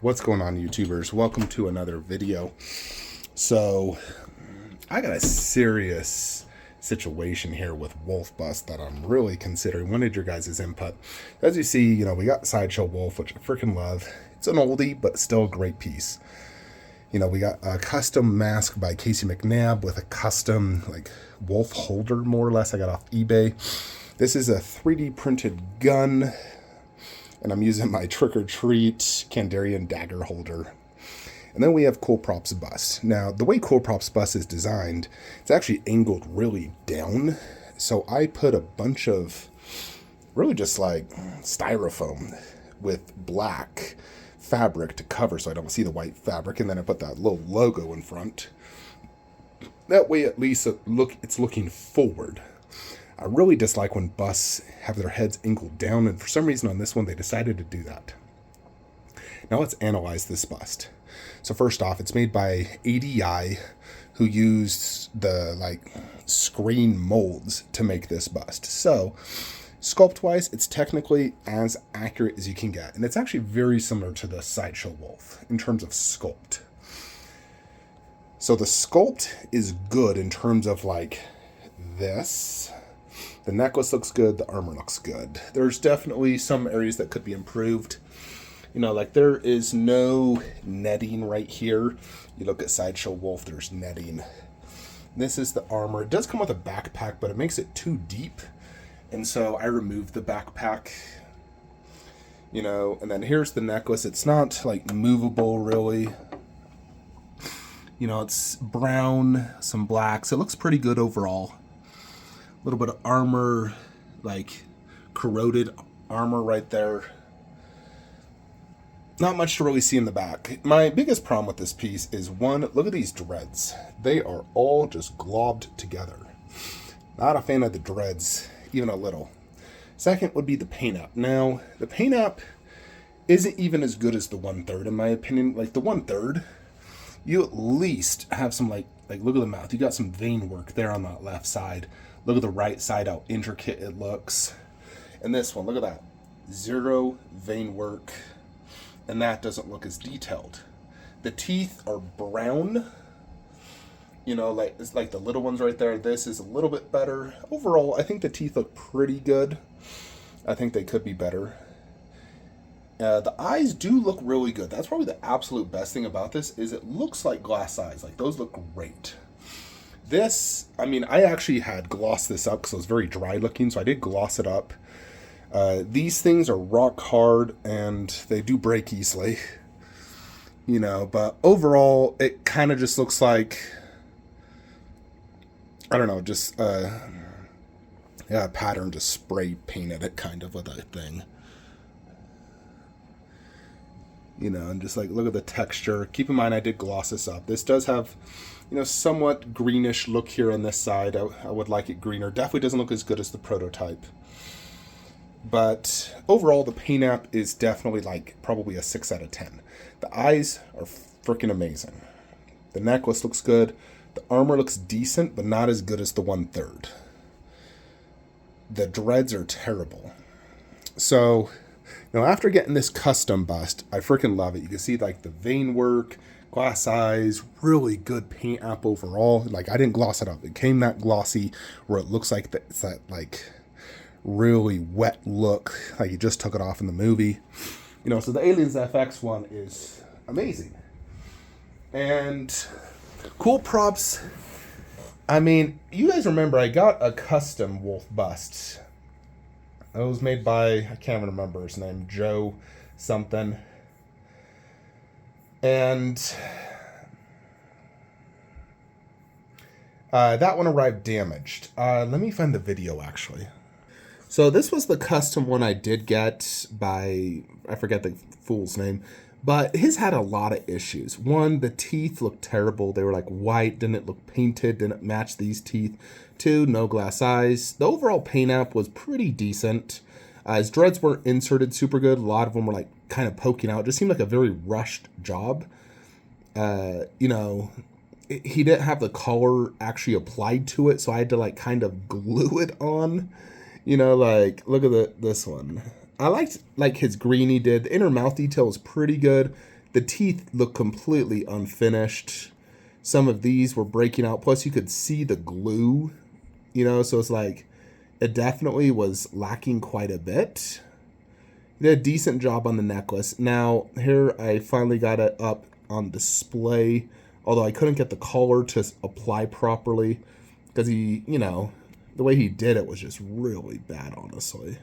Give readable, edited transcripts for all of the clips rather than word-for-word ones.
What's going on, YouTubers? Welcome to another video. So I got a serious situation here with Wolf Bust that I'm really considering. Wanted your guys' input. As you see, we got Sideshow Wolf, which I freaking love. It's an oldie, but still a great piece. We got a custom mask by Casey McNabb with a custom wolf holder, more or less. I got off eBay. This is a 3D printed gun, and I'm using my Trick or Treat Kandarian dagger holder. And then we have Cool Props Bust. Now, the way Cool Props Bust is designed, it's actually angled really down. So I put a bunch of really just styrofoam with black fabric to cover so I don't see the white fabric. And then I put that little logo in front. That way, at least it's looking forward. I really dislike when busts have their heads angled down, and for some reason on this one they decided to do that. Now let's analyze this bust. So first off, it's made by ADI, who used the screen molds to make this bust. So sculpt-wise, it's technically as accurate as you can get, and it's actually very similar to the Sideshow Wolf in terms of sculpt. So the sculpt is good in terms of this. The necklace looks good. The armor looks good. There's definitely some areas that could be improved. There is no netting right here. You look at Sideshow Wolf, there's netting. This is the armor. It does come with a backpack, but it makes it too deep. And so I removed the backpack. And then here's the necklace. It's not movable really. It's brown, some blacks. It looks pretty good overall. A little bit of armor, corroded armor right there. Not much to really see in the back. My biggest problem with this piece is, one, look at these dreads. They are all just globbed together. Not a fan of the dreads, even a little. Second would be the paint app. Now, the paint app isn't even as good as the 1/3 in my opinion. The 1/3, you at least have some look at the mouth. You got some vein work there on that left side. Look at the right side, how intricate it looks. And this one, look at that. Zero vein work. And that doesn't look as detailed. The teeth are brown. It's like the little ones right there. This is a little bit better. Overall, I think the teeth look pretty good. I think they could be better. The eyes do look really good. That's probably the absolute best thing about this, is it looks like glass eyes. Those look great. This, I actually had glossed this up because it was very dry looking, so I did gloss it up. These things are rock hard and they do break easily, but overall it kind of just looks like, I don't know, just a pattern just spray painted it kind of with a thing. And just look at the texture. Keep in mind I did gloss this up. This does have, somewhat greenish look here on this side. I would like it greener. Definitely doesn't look as good as the prototype. But overall, the paint app is definitely probably a 6 out of 10. The eyes are freaking amazing. The necklace looks good. The armor looks decent, but not as good as the 1/3. The dreads are terrible. So, after getting this custom bust, I freaking love it. You can see the vein work, glass eyes, really good paint app overall. I didn't gloss it up. It came that glossy where it looks like it's that really wet look, you just took it off in the movie. So the Aliens FX one is amazing. And Cool Props, you guys remember I got a custom wolf bust. It was made by, I can't even remember his name, Joe something. And that one arrived damaged. Let me find the video actually. So this was the custom one I did get by, I forget the fool's name, but his had a lot of issues. One, the teeth looked terrible. They were white, didn't look painted, didn't match these teeth. Two, no glass eyes. The overall paint app was pretty decent. His dreads weren't inserted super good. A lot of them were kind of poking out. It just seemed like a very rushed job. He didn't have the color actually applied to it, so I had to kind of glue it on. Look at this one. I liked his green he did. The inner mouth detail was pretty good. The teeth look completely unfinished. Some of these were breaking out. Plus, you could see the glue, so it's like it definitely was lacking quite a bit. He did a decent job on the necklace. Now, here I finally got it up on display, although I couldn't get the collar to apply properly because he, the way he did it was just really bad, honestly.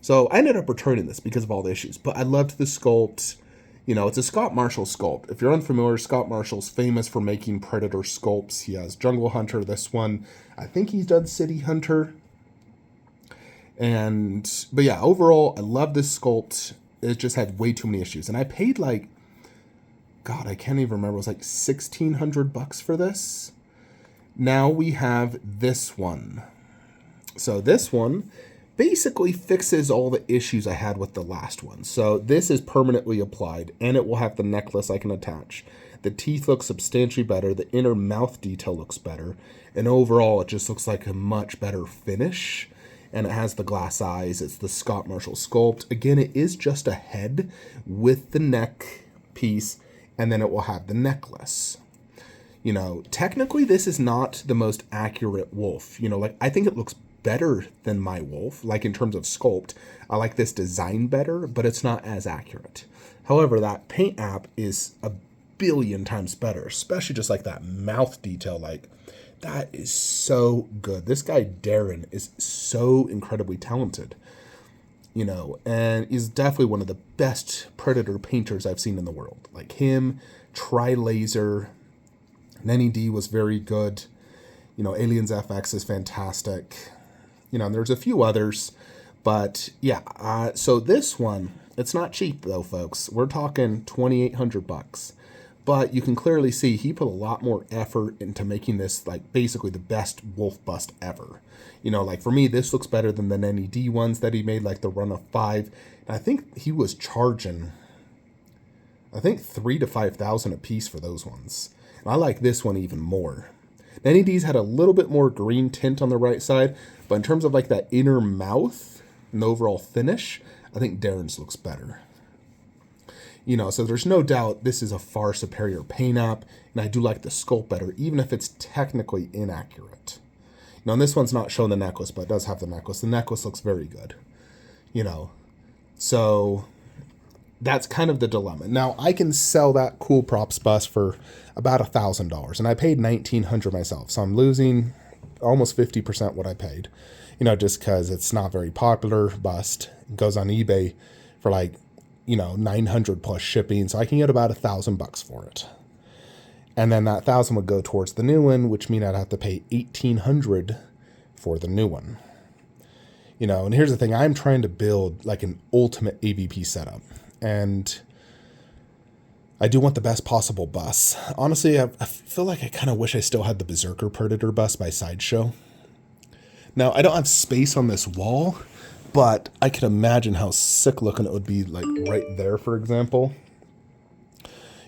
So I ended up returning this because of all the issues, but I loved the sculpt. It's a Scott Marshall sculpt. If you're unfamiliar, Scott Marshall's famous for making Predator sculpts. He has Jungle Hunter, this one. I think he's done City Hunter. But yeah, overall, I love this sculpt. It just had way too many issues. And I paid I can't even remember. It was like $1,600 for this. Now we have this one. So this one basically fixes all the issues I had with the last one. So this is permanently applied, and it will have the necklace I can attach. The teeth look substantially better. The inner mouth detail looks better. And overall, it just looks like a much better finish. And it has the glass eyes. It's the Scott Marshall sculpt. Again, it is just a head with the neck piece, and then it will have the necklace. Technically, this is not the most accurate wolf. I think it looks better than my wolf, in terms of sculpt. I like this design better, but it's not as accurate. However, that paint app is a billion times better, especially just that mouth detail. That is so good. This guy, Darren, is so incredibly talented, and he's definitely one of the best Predator painters I've seen in the world. Him, Tri-Laser, Nenny D was very good. Aliens FX is fantastic. There's a few others, but yeah. So this one, it's not cheap though, folks. We're talking $2,800. But you can clearly see he put a lot more effort into making this basically the best wolf bust ever. For me, this looks better than the Nenny D ones that he made, the run of 5. And I think he was charging, $3,000 to $5,000 a piece for those ones. And I like this one even more. Nenny D's had a little bit more green tint on the right side, but in terms of that inner mouth and the overall finish, I think Darren's looks better. So there's no doubt this is a far superior paint app, and I do like the sculpt better, even if it's technically inaccurate. And this one's not showing the necklace, but it does have the necklace. The necklace looks very good, So that's kind of the dilemma. Now, I can sell that Cool Props bust for about $1,000, and I paid $1,900 myself, so I'm losing almost 50% what I paid, just because it's not very popular bust. It goes on eBay for 900 plus shipping, so I can get about $1,000 for it. And then that $1,000 would go towards the new one, which means I'd have to pay $1,800 for the new one. And here's the thing, I'm trying to build an ultimate AVP setup, and I do want the best possible bus. Honestly, I feel like I kind of wish I still had the Berserker Predator bus by Sideshow. Now, I don't have space on this wall, but I can imagine how sick looking it would be right there, for example.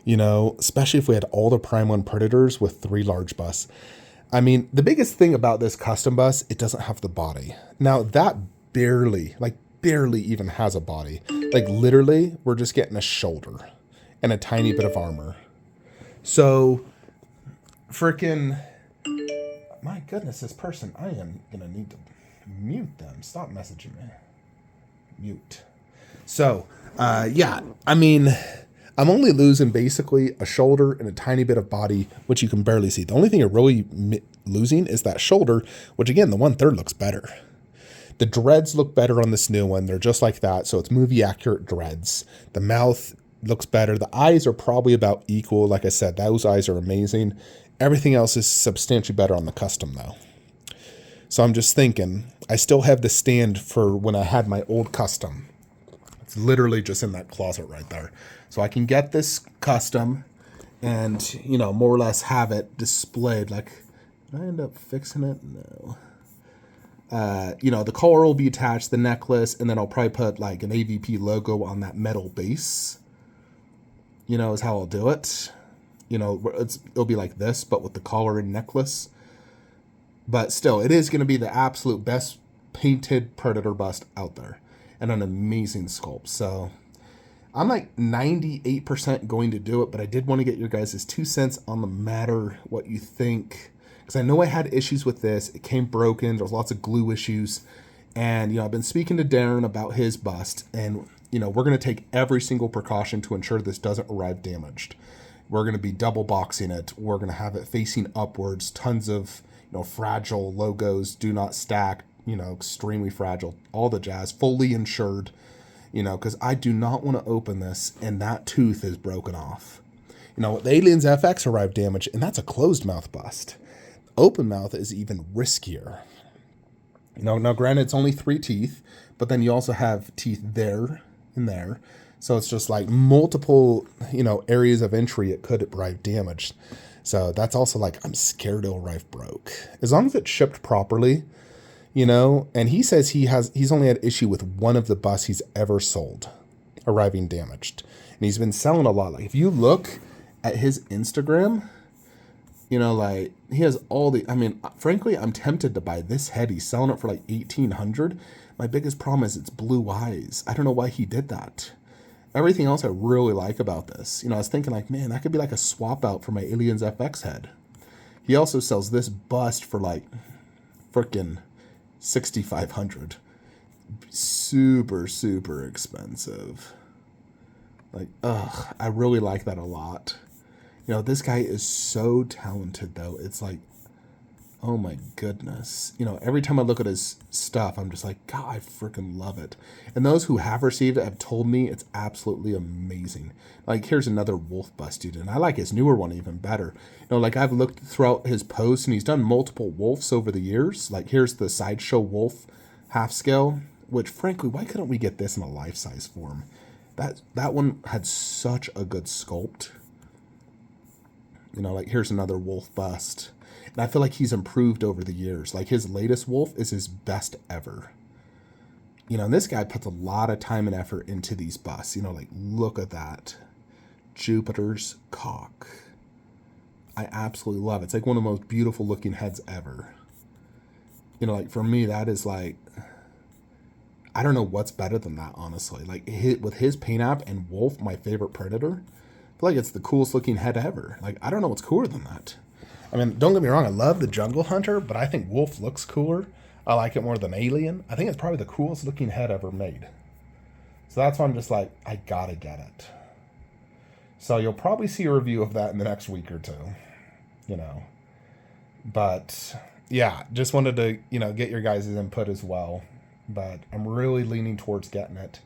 Especially if we had all the Prime 1 Predators with 3 large busts. I mean, the biggest thing about this custom bus, it doesn't have the body. Now, that barely even has a body. Literally, we're just getting a shoulder and a tiny bit of armor. So, freaking, my goodness, this person, I am going to need to mute them. Stop messaging me. Mute. So, yeah, I mean, I'm only losing basically a shoulder and a tiny bit of body, which you can barely see. The only thing you're really losing is that shoulder, which again, the 1/3 looks better. The dreads look better on this new one. They're just like that, so it's movie accurate dreads. The mouth looks better. The eyes are probably about equal. Like I said, those eyes are amazing. Everything else is substantially better on the custom though. So I'm just thinking, I still have the stand for when I had my old custom. It's literally just in that closet right there. So I can get this custom and, more or less have it displayed. Did I end up fixing it? No. The collar will be attached, the necklace, and then I'll probably put an AVP logo on that metal base. Is how I'll do it. It'll be like this, but with the collar and necklace. But still, it is going to be the absolute best painted Predator bust out there. And an amazing sculpt. So, I'm like 98% going to do it, but I did want to get your guys' 2 cents on the matter, what you think. Because I know I had issues with this. It came broken. There was lots of glue issues. And, I've been speaking to Darren about his bust. And, we're going to take every single precaution to ensure this doesn't arrive damaged. We're going to be double boxing it. We're going to have it facing upwards. Tons of, fragile logos, do not stack, extremely fragile, all the jazz, fully insured, because I do not want to open this and that tooth is broken off. The Aliens FX arrived damaged, and that's a closed mouth bust. Open mouth is even riskier. Now granted, it's only 3 teeth, but then you also have teeth there and there. So it's just like multiple, areas of entry it could arrive damaged. So that's also like, I'm scared it'll arrive broke. As long as it's shipped properly, and he says he's only had issue with one of the busts he's ever sold arriving damaged. And he's been selling a lot. Like if you look at his Instagram, like he has all the, frankly, I'm tempted to buy this head. He's selling it for like $1,800. My biggest problem is it's blue eyes. I don't know why he did that. Everything else I really like about this. I was thinking like, man, that could be like a swap out for my Aliens FX head. He also sells this bust for like freaking $6,500. Super, super expensive. Like, I really like that a lot. This guy is so talented though. It's like, oh my goodness. Every time I look at his stuff, I'm just like, God, I freaking love it. And those who have received it have told me it's absolutely amazing. Like, here's another wolf bust, dude. And I like his newer one even better. Like I've looked throughout his posts and he's done multiple wolves over the years. Like here's the Sideshow wolf half scale, which frankly, why couldn't we get this in a life-size form? That one had such a good sculpt. Like here's another wolf bust. And I feel like he's improved over the years. Like his latest wolf is his best ever. And this guy puts a lot of time and effort into these busts. Like look at that. Jupiter's cock. I absolutely love it. It's like one of the most beautiful looking heads ever. Like for me, that is like, I don't know what's better than that, honestly. Like with his paint app and wolf, my favorite predator, I feel like it's the coolest looking head ever. Like, I don't know what's cooler than that. Don't get me wrong, I love the Jungle Hunter, but I think Wolf looks cooler. I like it more than Alien. I think it's probably the coolest looking head ever made. So that's why I'm just like, I gotta get it. So you'll probably see a review of that in the next week or two. But yeah, just wanted to, get your guys' input as well. But I'm really leaning towards getting it.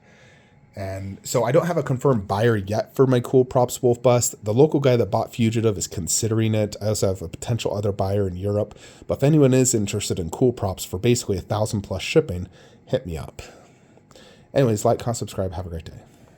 And so I don't have a confirmed buyer yet for my Cool Props Wolf bust. The local guy that bought Fugitive is considering it. I also have a potential other buyer in Europe. But if anyone is interested in Cool Props for basically 1,000+ shipping, hit me up. Anyways, like, comment, subscribe. Have a great day.